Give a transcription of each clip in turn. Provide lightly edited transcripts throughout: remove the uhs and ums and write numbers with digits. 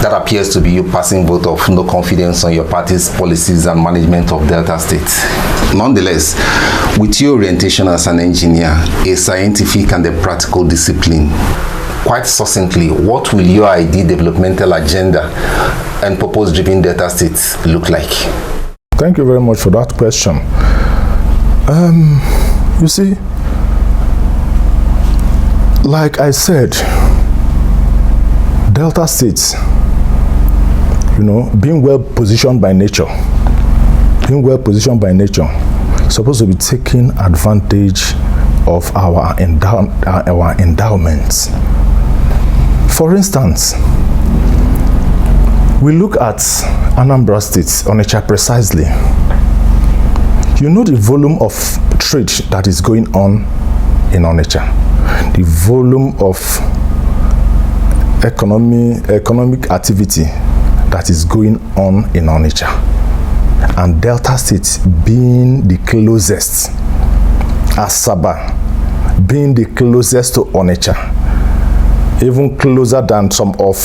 That appears to be you passing vote of no confidence on your party's policies and management of Delta State. Nonetheless, with your orientation as an engineer, a scientific and a practical discipline, quite succinctly, what will your ideal developmental agenda and purpose-driven Delta State look like? Thank you very much for that question. You see, like I said, Delta States, being well positioned by nature, supposed to be taking advantage of our endowments. For instance, we look at Anambra State, Onitsha precisely. The volume of trade that is going on in Onitsha, the volume of economic activity that is going on in Onitsha, and Delta State being the closest, Asaba being the closest to Onitsha, even closer than some of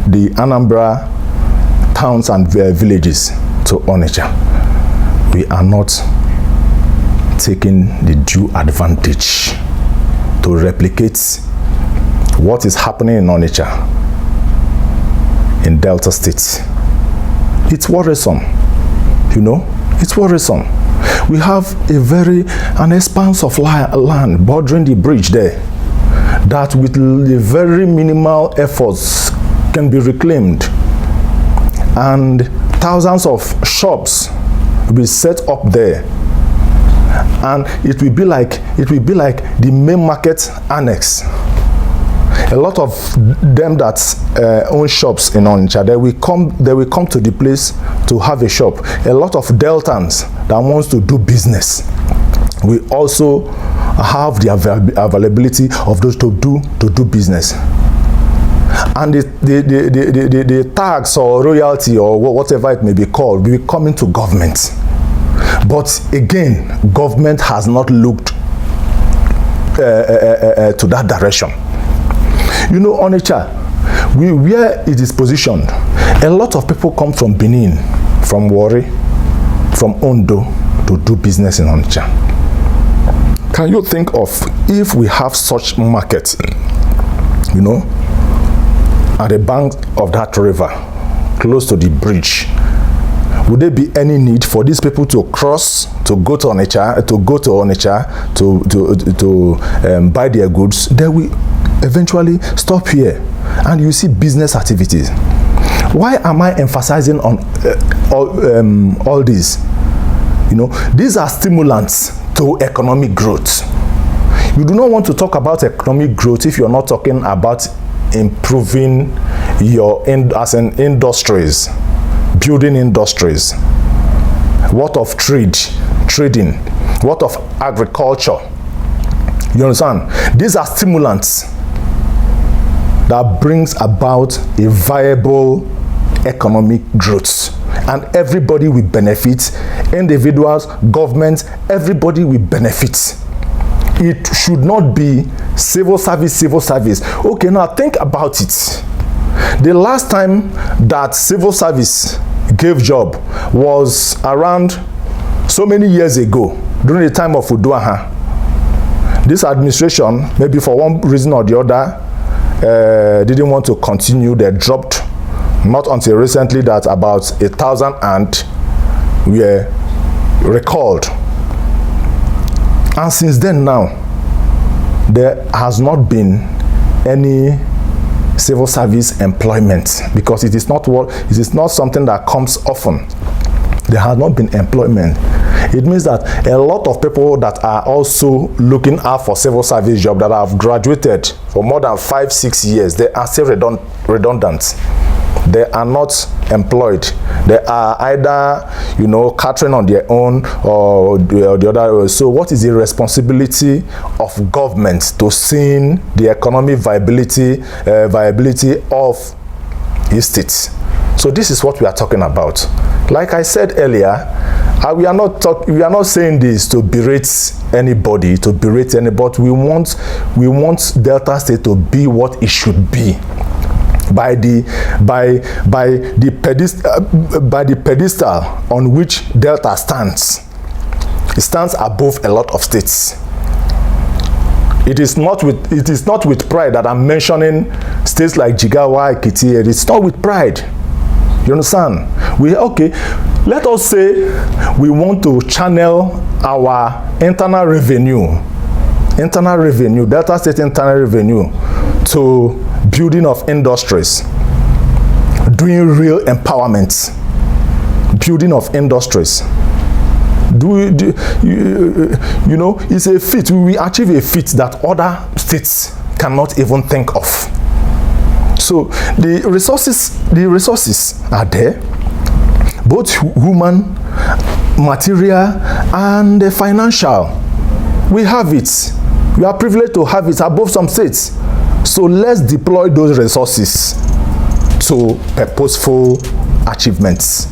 the Anambra towns and villages to Onitsha. We are not taking the due advantage to replicate what is happening in Onitsha in Delta State. It's worrisome, it's worrisome. We have an expanse of land bordering the bridge there that with the very minimal efforts can be reclaimed, and thousands of shops will be set up there, and it will be like the main market annex. A lot of them that own shops in Onitsha, they will come to the place to have a shop. A lot of Deltans that wants to do business will also have the availability of those to do business. And the tax or royalty or whatever it may be called will be coming to government. But again, government has not looked to that direction. Onitsha, where it is positioned, a lot of people come from Benin, from Warri, from Ondo to do business in Onitsha. Can you think of if we have such markets, at the bank of that river, close to the bridge? Would there be any need for these people to cross, to go to Onitsha, to buy their goods? They will eventually stop here, and you see business activities. Why am I emphasizing on all this? These are stimulants to economic growth. You do not want to talk about economic growth if you're not talking about improving your industries, building industries. What of trading? What of agriculture? You understand? These are stimulants that brings about a viable economic growth, and everybody will benefit. Individuals, governments, everybody will benefit. It should not be civil service. Okay, now think about it. The last time that civil service gave job was around so many years ago, during the time of Uduaha. This administration, maybe for one reason or the other, didn't want to continue. They dropped, not until recently that about 1,000 and were recalled. And since then now, there has not been any civil service employment, because it is not something that comes often. There has not been employment. It means that a lot of people that are also looking out for civil service job that have graduated for more than 5-6 years, they are still redundant. They are not employed. They are either, catering on their own or the other. So what is the responsibility of government to seeing the economic viability of its states? So this is what we are talking about. Like I said earlier, we are not saying this to berate anybody, but we want Delta State to be what it should be. by the pedestal on which Delta stands. It stands above a lot of states. It is not with pride that I'm mentioning states like Jigawa, Ekiti. It's not with pride. You understand? Let us say we want to channel our internal revenue, Delta State internal revenue, to building of industries, doing real empowerment, building of industries. It's a feat. We achieve a feat that other states cannot even think of. So the resources are there, both human, material, and financial. We have it. We are privileged to have it above some states. So let's deploy those resources to purposeful achievements.